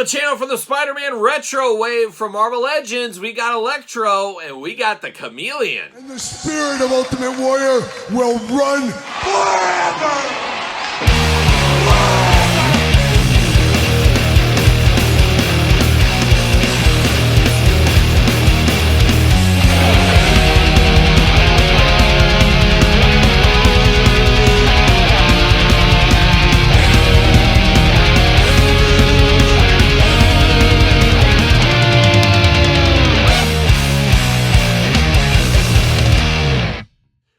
the channel for the Spider-Man retro wave from Marvel Legends, we got Electro and we got the Chameleon. And the spirit of Ultimate Warrior will run forever!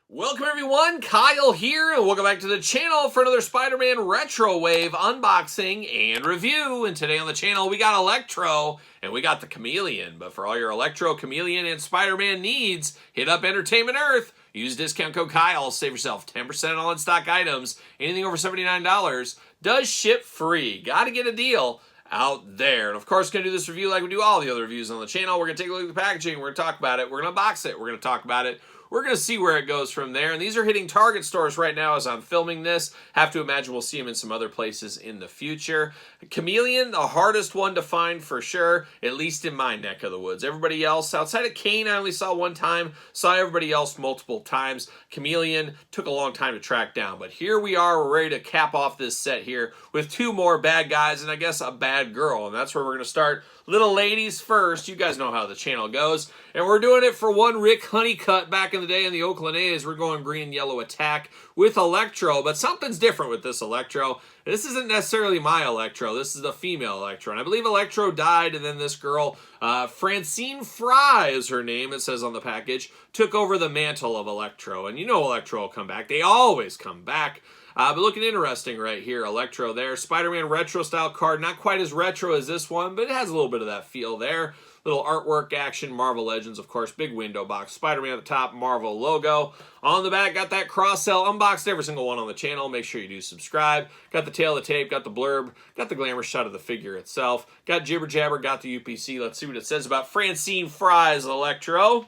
Welcome everyone, Kyle here, and welcome back to the channel for another Spider-Man Retro Wave unboxing and review. And today on the channel we got Electro and we got the Chameleon. But for all your Electro, Chameleon, and Spider-Man needs, hit up Entertainment Earth. Use discount code Kyle, save yourself 10% on all in-stock items. Anything over $79 does ship free. Gotta get a deal out there. And of course, going to do this review like we do all the other reviews on the channel. We're going to take a look at the packaging. We're going to talk about it. We're going to unbox it. We're going to talk about it. We're going to see where it goes from there. And these are hitting Target stores right now as I'm filming this. Have to imagine we'll see them in some other places in the future. Chameleon, the hardest one to find for sure, at least in my neck of the woods. Everybody else, outside of Kane, I only saw one time. Saw everybody else multiple times. Chameleon took a long time to track down. But here we are. We're ready to cap off this set here with two more bad guys and I guess a bad girl. And that's where we're going to start. Little ladies first. You guys know how the channel goes. And we're doing it for one Rick Honeycutt back in the day in the Oakland A's. We're going green and yellow attack with Electro. But something's different with this Electro. This isn't necessarily my Electro. This is the female Electro. And I believe Electro died and then this girl, Francine Fry is her name, it says on the package, took over the mantle of Electro. And you know Electro will come back. They always come back. But looking interesting right here, Electro there. Spider-Man retro style card, not quite as retro as this one, but it has a little bit of that feel there. Little artwork action, Marvel Legends, of course, big window box. Spider-Man at the top, Marvel logo. On the back, got that cross-sell, unboxed every single one on the channel. Make sure you do subscribe. Got the tail of the tape, got the blurb, got the glamour shot of the figure itself. Got Jibber Jabber, got the UPC. Let's see what it says about Francine Fry's Electro.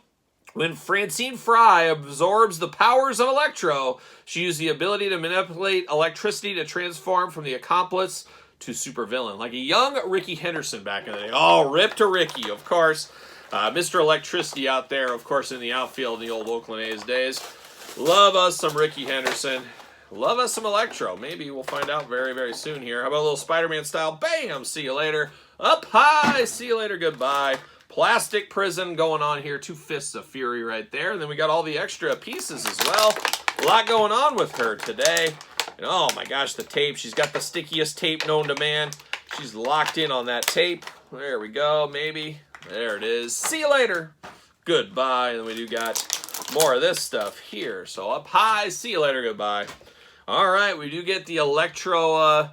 When Francine Fry absorbs the powers of Electro, she used the ability to manipulate electricity to transform from the accomplice to supervillain. Like a young Ricky Henderson back in the day. Oh, rip to Ricky, of course. Mr. Electricity out there, of course, in the outfield in the old Oakland A's days. Love us some Ricky Henderson. Love us some Electro. Maybe we'll find out very, very soon here. How about a little Spider-Man style? Bam! See you later. Up high! See you later. Goodbye. Plastic prison going on here. Two Fists of Fury right there. And then we got all the extra pieces as well. A lot going on with her today. And oh my gosh, the tape. She's got the stickiest tape known to man. She's locked in on that tape. There we go, maybe. There it is. See you later. Goodbye. And then we do got more of this stuff here. So up high. See you later. Goodbye. All right, we do get the Electro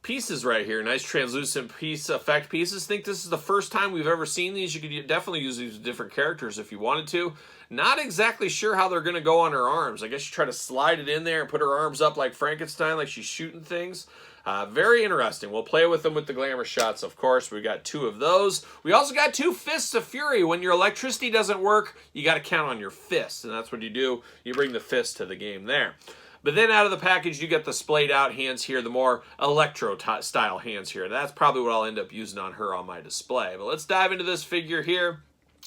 pieces right here. Nice translucent piece, effect pieces. Think this is the first time we've ever seen these. You could definitely use these with different characters if you wanted to. Not exactly sure how they're going to go on her arms. I guess you try to slide it in there and put her arms up like Frankenstein, like she's shooting things. Very interesting. We'll play with them with the glamour shots, of course. We got two of those. We also got two Fists of Fury. When your electricity doesn't work, you got to count on your fists, and that's what you do. You bring the fist to the game there. But then out of the package, you get the splayed out hands here, the more Electro style hands here. That's probably what I'll end up using on her on my display. But let's dive into this figure here.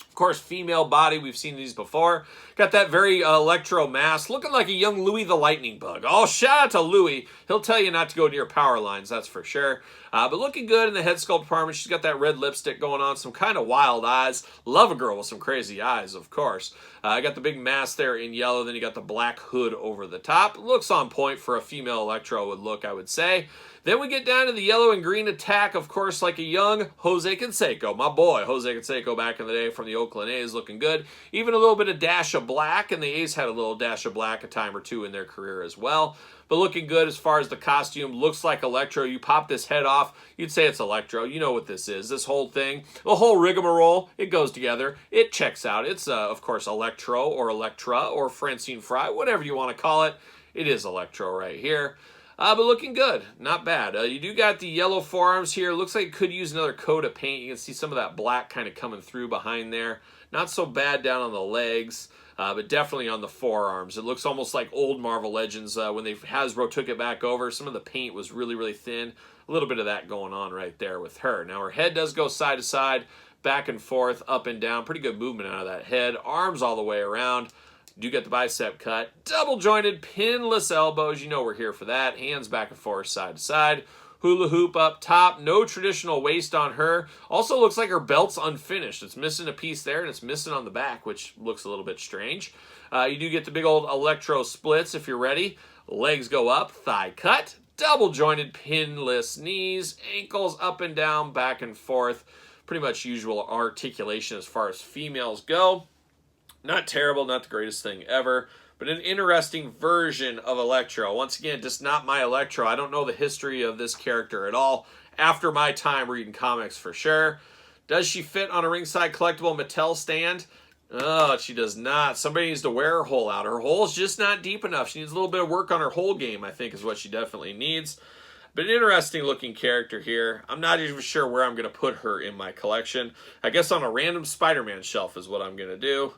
Of course, female body. We've seen these before. Got that very Electro mask. Looking like a young Louis the Lightning Bug. Oh, shout out to Louis. He'll tell you not to go near power lines, that's for sure. But looking good in the head sculpt department. She's got that red lipstick going on. Some kind of wild eyes. Love a girl with some crazy eyes, of course. Got the big mask there in yellow. Then you got the black hood over the top. Looks on point for a female Electro would look, I would say. Then we get down to the yellow and green attack, of course, like a young Jose Canseco. My boy, Jose Canseco back in the day from the Oakland A's, looking good. Even a little bit of dash of black, and the A's had a little dash of black a time or two in their career as well. But looking good as far as the costume. Looks like Electro. You pop this head off, you'd say it's Electro. You know what this is. This whole thing, the whole rigmarole, it goes together. It checks out. It's, of course, Electro or Electra or Francine Fry, whatever you want to call it. It is Electro right here. But looking good. Not bad. You do got the yellow forearms here. Looks like it could use another coat of paint. You can see some of that black kind of coming through behind there. Not so bad down on the legs. but definitely on the forearms. It looks almost like old Marvel Legends when Hasbro took it back over. Some of the paint was really, really thin. A A little bit of that going on right there with her. Now her head does go side to side, back and forth, up and down. Pretty good movement out of that head. Arms all the way around. Do get the bicep cut. Double jointed, pinless elbows. You know we're here for that. Hands back and forth, side to side. Hula hoop up top. No traditional waist on her. Also looks like her belt's unfinished. It's missing a piece there, and it's missing on the back, which looks a little bit strange. You do get the big old Electro splits if you're ready. Legs go up, thigh cut. Double jointed, pinless knees. Ankles up and down, back and forth. Pretty much usual articulation as far as females go. Not terrible, not the greatest thing ever, but an interesting version of Electro. Once again, just not my Electro. I don't know the history of this character at all. After my time reading comics for sure. Does she fit on a ringside collectible Mattel stand? Oh, she does not. Somebody needs to wear her hole out. Her hole's just not deep enough. She needs a little bit of work on her hole game, I think, is what she definitely needs. But an interesting looking character here. I'm not even sure where I'm going to put her in my collection. I guess on a random Spider-Man shelf is what I'm going to do.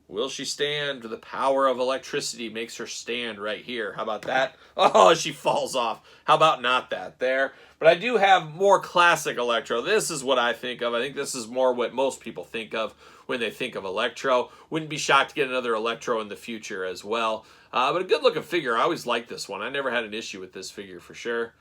Will she stand? The power of electricity makes her stand right here. How about that? Oh, she falls off. How about not that there? But I do have more classic Electro. This is what I think of. I think this is more what most people think of when they think of Electro. Wouldn't be shocked to get another Electro in the future as well. But a good looking figure. I always liked this one. I never had an issue with this figure for sure.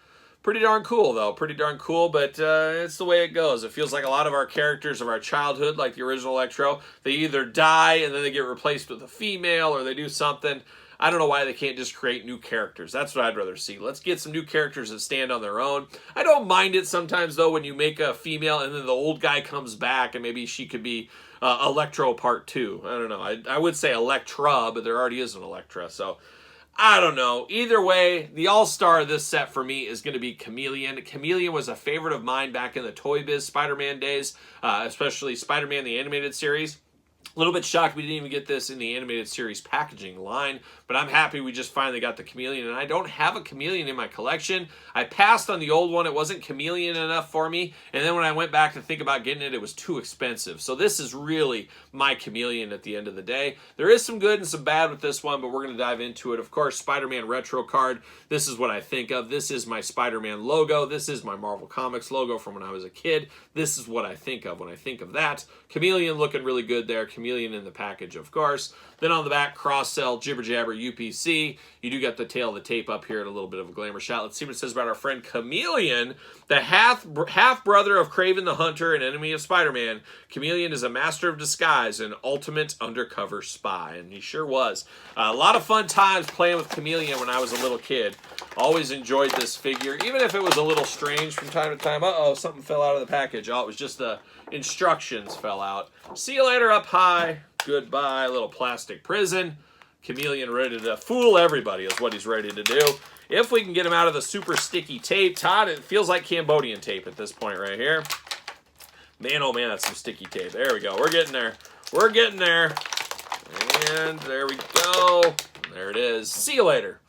Pretty darn cool, though. Pretty darn cool, but it's the way it goes. It feels like a lot of our characters of our childhood, like the original Electro, they either die and then they get replaced with a female or they do something. I don't know why they can't just create new characters. That's what I'd rather see. Let's get some new characters that stand on their own. I don't mind it sometimes, though, when you make a female and then the old guy comes back and maybe she could be Electro Part 2. I don't know. I would say Electra, but there already is an Electra, so I don't know. Either way, the all-star of this set for me is going to be Chameleon. Chameleon was a favorite of mine back in the Toy Biz Spider-Man days, especially Spider-Man the Animated Series. A little bit shocked we didn't even get this in the animated series packaging line, but I'm happy we just finally got the Chameleon, and I don't have a Chameleon in my collection. I passed on the old one. It wasn't Chameleon enough for me, and then when I went back to think about getting it, it was too expensive. So this is really my Chameleon at the end of the day. There is some good and some bad with this one, but we're going to dive into it. Of course, Spider-Man Retro card. This is what I think of. This is my Spider-Man logo. This is my Marvel Comics logo from when I was a kid. This is what I think of when I think of that. Chameleon looking really good there. Chameleon in the package, of course. Then on the back, cross-sell, jibber-jabber, UPC. You do get the tail of the tape up here and a little bit of a glamour shot. Let's see what it says about our friend Chameleon, the half-brother of Kraven the Hunter and enemy of Spider-Man. Chameleon is a master of disguise and ultimate undercover spy, and he sure was. A lot of fun times playing with Chameleon when I was a little kid. Always enjoyed this figure, even if it was a little strange from time to time. Uh-oh, something fell out of the package. Oh, it was just the instructions fell out. See you later up high. Goodbye, little plastic prison. Chameleon ready to fool everybody is what he's ready to do. If we can get him out of the super sticky tape. Todd, it feels like Cambodian tape at this point right here. Man, oh man, that's some sticky tape. There we go. We're getting there. We're getting there. And there we go. There it is. See you later.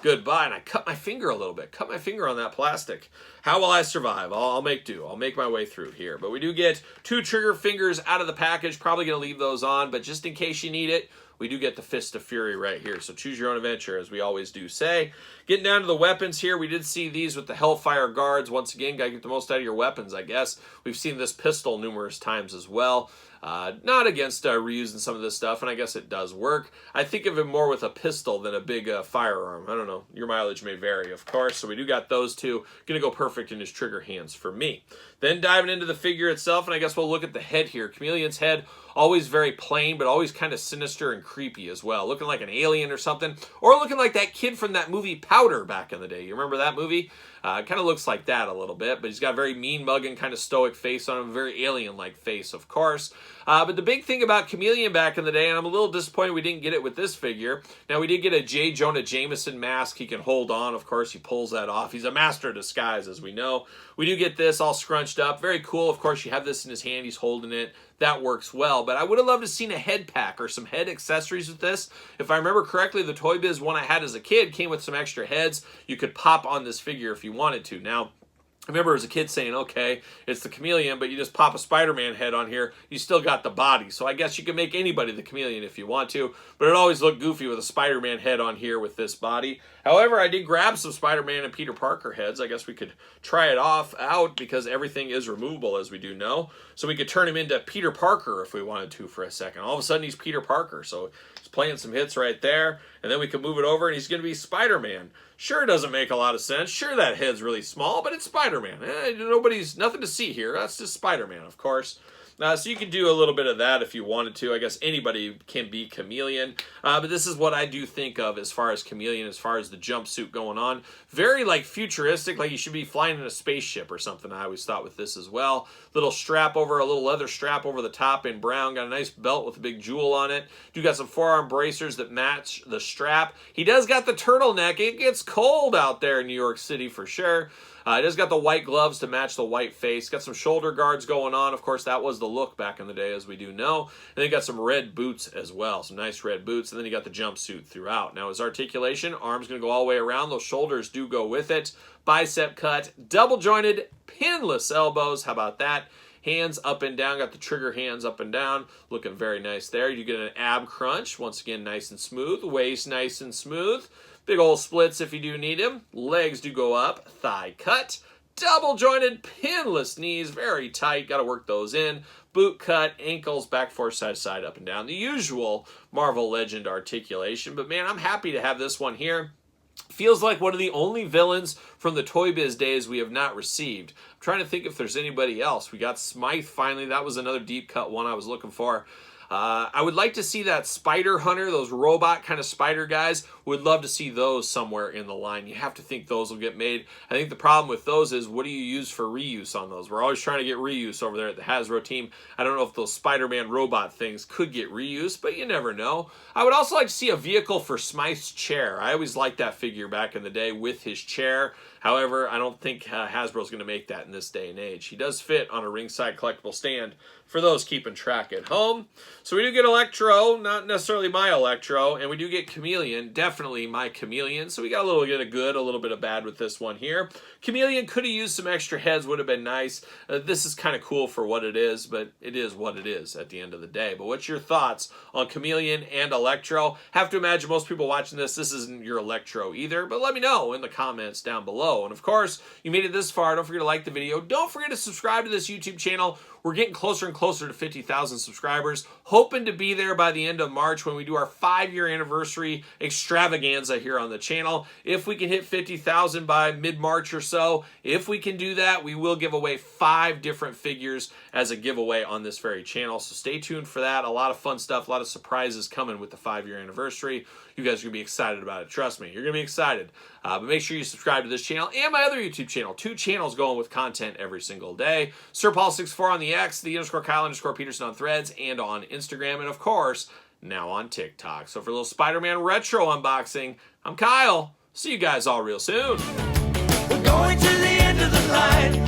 Goodbye. And I cut my finger a little bit. Cut my finger on that plastic. How will I survive? I'll make do. I'll make my way through here. But we do get 2 trigger fingers out of the package. Probably going to leave those on, but just in case you need it, we do get the Fist of Fury right here. So choose your own adventure, as we always do say. Getting down to the weapons here, we did see these with the Hellfire Guards. Once again, gotta get the most out of your weapons, I guess. We've seen this pistol numerous times as well. Not against reusing some of this stuff, and I guess it does work. I think of it more with a pistol than a big firearm. I don't know. Your mileage may vary, of course. So we do got those two. Going to go perfect in his trigger hands for me. Then diving into the figure itself, and I guess we'll look at the head here. Chameleon's head, always very plain, but always kind of sinister and creepy as well. Looking like an alien or something. Or looking like that kid from that movie Powder back in the day. You remember that movie? It kind of looks like that a little bit, but he's got a very mean-mugging kind of stoic face on him, a very alien-like face, of course. But the big thing about Chameleon back in the day, and I'm a little disappointed we didn't get it with this figure. Now, we did get a J. Jonah Jameson mask. He can hold on, of course. He pulls that off. He's a master of disguise, as we know. We do get this all scrunched up. Very cool. Of course, you have this in his hand. He's holding it. That works well. But I would have loved to have seen a head pack or some head accessories with this. If I remember correctly, the Toy Biz one I had as a kid came with some extra heads. You could pop on this figure if you wanted to. Now, I remember as a kid saying, okay, it's the Chameleon, but you just pop a Spider-Man head on here, you still got the body. So I guess you can make anybody the Chameleon if you want to, but it always looked goofy with a Spider-Man head on here with this body. However, I did grab some Spider-Man and Peter Parker heads. I guess we could try it out because everything is removable, as we do know. So we could turn him into Peter Parker if we wanted to for a second. All of a sudden, he's Peter Parker. So he's playing some hits right there. And then we could move it over, and he's going to be Spider-Man. Sure, it doesn't make a lot of sense. Sure, that head's really small, but it's Spider-Man. Nothing to see here. That's just Spider-Man, of course. So you can do a little bit of that if you wanted to. I guess anybody can be Chameleon. But this is what I do think of as far as Chameleon, as far as the jumpsuit going on. Very like futuristic, like you should be flying in a spaceship or something. I always thought with this as well. A little leather strap over the top in brown. Got a nice belt with a big jewel on it. You got some forearm bracers that match the strap. He does got the turtleneck. It gets cold out there in New York City for sure. It has got the white gloves to match the white face. Got some shoulder guards going on. Of course, that was the look back in the day, as we do know. And then got some red boots as well. Some nice red boots. And then you got the jumpsuit throughout. Now, his articulation, arms going to go all the way around. Those shoulders do go with it. Bicep cut, double jointed, pinless elbows. How about that? Hands up and down. Got the trigger hands up and down. Looking very nice there. You get an ab crunch. Once again, nice and smooth. Waist nice and smooth. Big old splits if you do need him. Legs do go up. Thigh cut. Double jointed, pinless knees. Very tight. Got to work those in. Boot cut. Ankles back, forth, side to side, up and down. The usual Marvel Legend articulation. But man, I'm happy to have this one here. Feels like one of the only villains from the Toy Biz days we have not received. I'm trying to think if there's anybody else. We got Smythe finally. That was another deep cut one I was looking for. I would like to see that Spider Hunter, those robot kind of spider guys. Would love to see those somewhere in the line. You have to think those will get made. I think the problem with those is, what do you use for reuse on those? We're always trying to get reuse over there at the Hasbro team. I don't know if those Spider-Man robot things could get reused, but you never know. I would also like to see a vehicle for Smythe's chair. I always liked that figure back in the day with his chair. However, I don't think Hasbro's going to make that in this day and age. He does fit on a ringside collectible stand for those keeping track at home. So we do get Electro, not necessarily my Electro, and we do get Chameleon, definitely my Chameleon. So we got a little bit of good, a little bit of bad with this one here. Chameleon could have used some extra heads, would have been nice. This is kind of cool for what it is, but it is what it is at the end of the day. But what's your thoughts on Chameleon and Electro? Have to imagine most people watching this isn't your Electro either, but let me know in the comments down below. And of course, you made it this far, don't forget to like the video. Don't forget to subscribe to this YouTube channel. We're getting closer and closer to 50,000 subscribers. Hoping to be there by the end of March when we do our 5-year anniversary extravaganza here on the channel. If we can hit 50,000 by mid-March or so, if we can do that, we will give away 5 different figures as a giveaway on this very channel. So stay tuned for that. A lot of fun stuff, a lot of surprises coming with the 5-year anniversary. You guys are going to be excited about it. Trust me, you're going to be excited. But make sure you subscribe to this channel and my other YouTube channel. 2 channels going with content every single day. SirPaul64 on the X, _Kyle_Peterson on Threads, and on Instagram, and of course, now on TikTok. So for a little Spider-Man retro unboxing, I'm Kyle. See you guys all real soon. We're going to the end of the line.